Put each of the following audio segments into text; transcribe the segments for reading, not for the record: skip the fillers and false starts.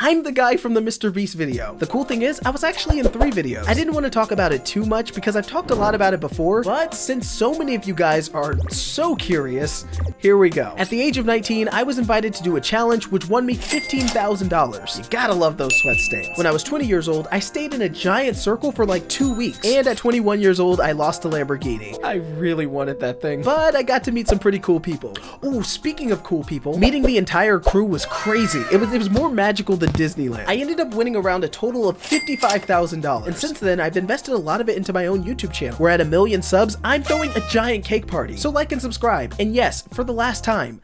I'm the guy from the Mr. Beast video. The cool thing is, I was actually in 3 videos. I didn't want to talk about it too much because I've talked a lot about it before, but since so many of you guys are so curious, here we go. At the age of 19, I was invited to do a challenge which won me $15,000. You gotta love those sweat stains. When I was 20 years old, I stayed in a giant circle for like 2 weeks. And at 21 years old, I lost a Lamborghini. I really wanted that thing, but I got to meet some pretty cool people. Oh, speaking of cool people, meeting the entire crew was crazy. It was more magical than Disneyland. I ended up winning around a total of $55,000. And since then, I've invested a lot of it into my own YouTube channel. We're at 1 million subs. I'm throwing a giant cake party. So like and subscribe. And yes, for the last time,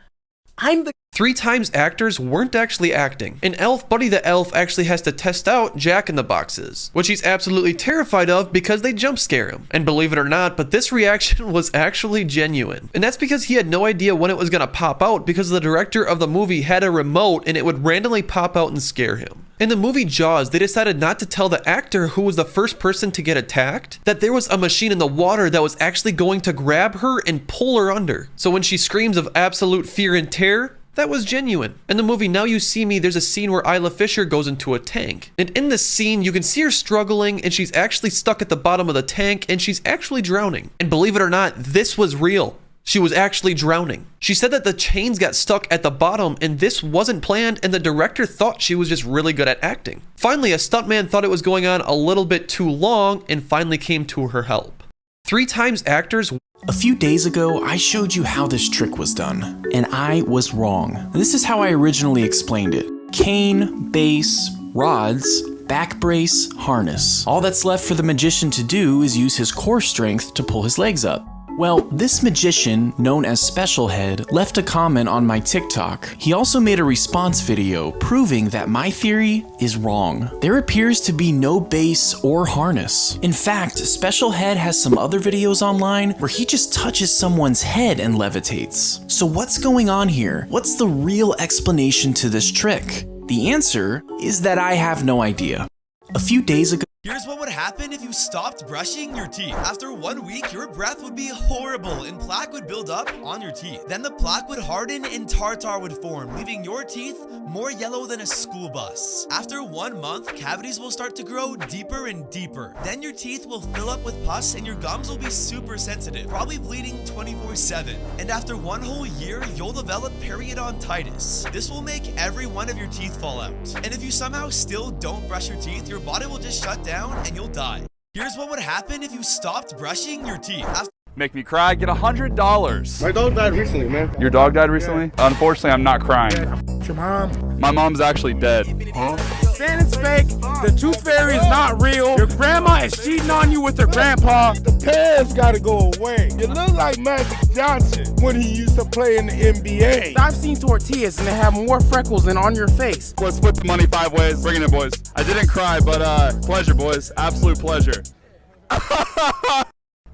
I'm the 3 times actors weren't actually acting. And Elf Buddy the Elf actually has to test out Jack in the Boxes, which he's absolutely terrified of because they jump scare him. And believe it or not, but this reaction was actually genuine. And that's because he had no idea when it was gonna pop out because the director of the movie had a remote and it would randomly pop out and scare him. In the movie Jaws, they decided not to tell the actor who was the first person to get attacked that there was a machine in the water that was actually going to grab her and pull her under. So when she screams of absolute fear and terror, that was genuine. In the movie Now You See Me, there's a scene where Isla Fisher goes into a tank. And in this scene, you can see her struggling and she's actually stuck at the bottom of the tank and she's actually drowning. And believe it or not, this was real. She was actually drowning. She said that the chains got stuck at the bottom and this wasn't planned and the director thought she was just really good at acting. Finally, a stuntman thought it was going on a little bit too long and finally came to her help. 3 times actors. A few days ago, I showed you how this trick was done, and I was wrong. This is how I originally explained it. Cane, base, rods, back brace, harness. All that's left for the magician to do is use his core strength to pull his legs up. Well, this magician, known as Special Head, left a comment on my TikTok. He also made a response video proving that my theory is wrong. There appears to be no base or harness. In fact, Special Head has some other videos online where he just touches someone's head and levitates. So what's going on here? What's the real explanation to this trick? The answer is that I have no idea. A few days ago, here's what would happen if you stopped brushing your teeth. After 1 week, your breath would be horrible and plaque would build up on your teeth. Then the plaque would harden and tartar would form, leaving your teeth more yellow than a school bus. After 1 month, cavities will start to grow deeper and deeper. Then your teeth will fill up with pus and your gums will be super sensitive, probably bleeding 24/7. And after 1 whole year, you'll develop periodontitis. This will make every one of your teeth fall out. And if you somehow still don't brush your teeth, your body will just shut down and you'll die. Here's what would happen if you stopped brushing your teeth. Make me cry, get $100. My dog died recently, man. Your dog died recently? Yeah. Unfortunately, I'm not crying. Your mom. My mom's actually dead. Huh? Santa's fake. The tooth fairy is not real. Your grandma is cheating on you with her grandpa. The past gotta go away. You look like Magic Johnson when he used to play in the NBA. I've seen tortillas and they have more freckles than on your face. Let's split the money 5 ways. Bring it in, boys. I didn't cry, but pleasure, boys. Absolute pleasure.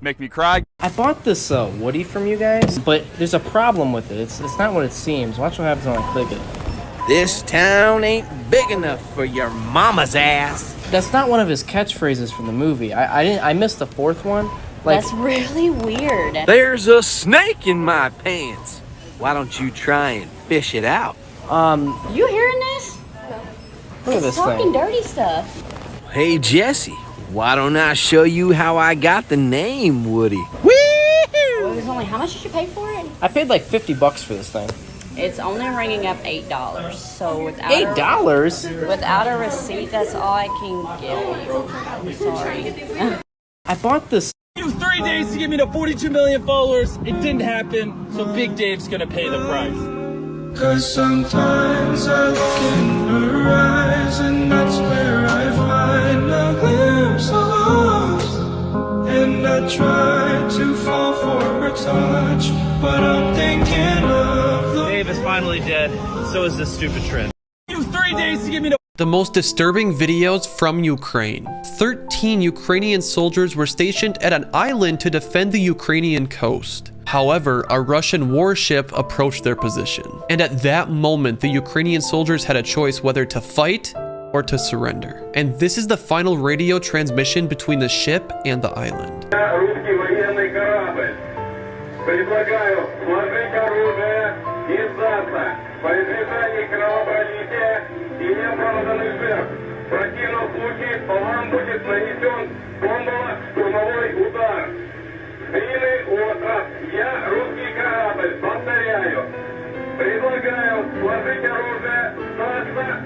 Make me cry. I bought this Woody from you guys, but there's a problem with it. It's not what it seems. Watch what happens when I click it. This town ain't big enough for your mama's ass. That's not one of his catchphrases from the movie. I missed the 4th one. Like, that's really weird. There's a snake in my pants. Why don't you try and fish it out? You hearing this? Look at this thing. Talking dirty stuff. Hey, Jesse. Why don't I show you how I got the name Woody? Woo! Well, it was only, how much did you pay for it? I paid like $50 for this thing. It's only ringing up $8. So without $8? Without a receipt, that's all I can give you. I'm sorry. I bought this. It was 3 days to give me the 42 million followers. It didn't happen, so Big Dave's gonna pay the price. Cause sometimes I look in her eyes and that's where I find a glimpse of us. And I try to fall for her touch, but I'm thinking of the Dave is finally dead, so is this stupid trend. It was 3 days to give me the most disturbing videos from Ukraine. 13 Ukrainian soldiers were stationed at an island to defend the Ukrainian coast. However, a Russian warship approached their position. And at that moment, the Ukrainian soldiers had a choice whether to fight or to surrender. And this is the final radio transmission between the ship and the island. звучит, по вам будет нанесен бомбово-штурмовой удар. Длинный остров. Я русский корабль. Повторяю. Предлагаю сложить оружие, сдаться,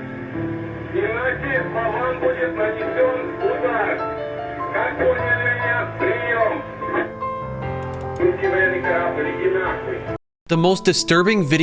иначе по вам будет нанесен удар. Как поняли меня? Прием. Русский военный корабль, иди нахуй. The most disturbing video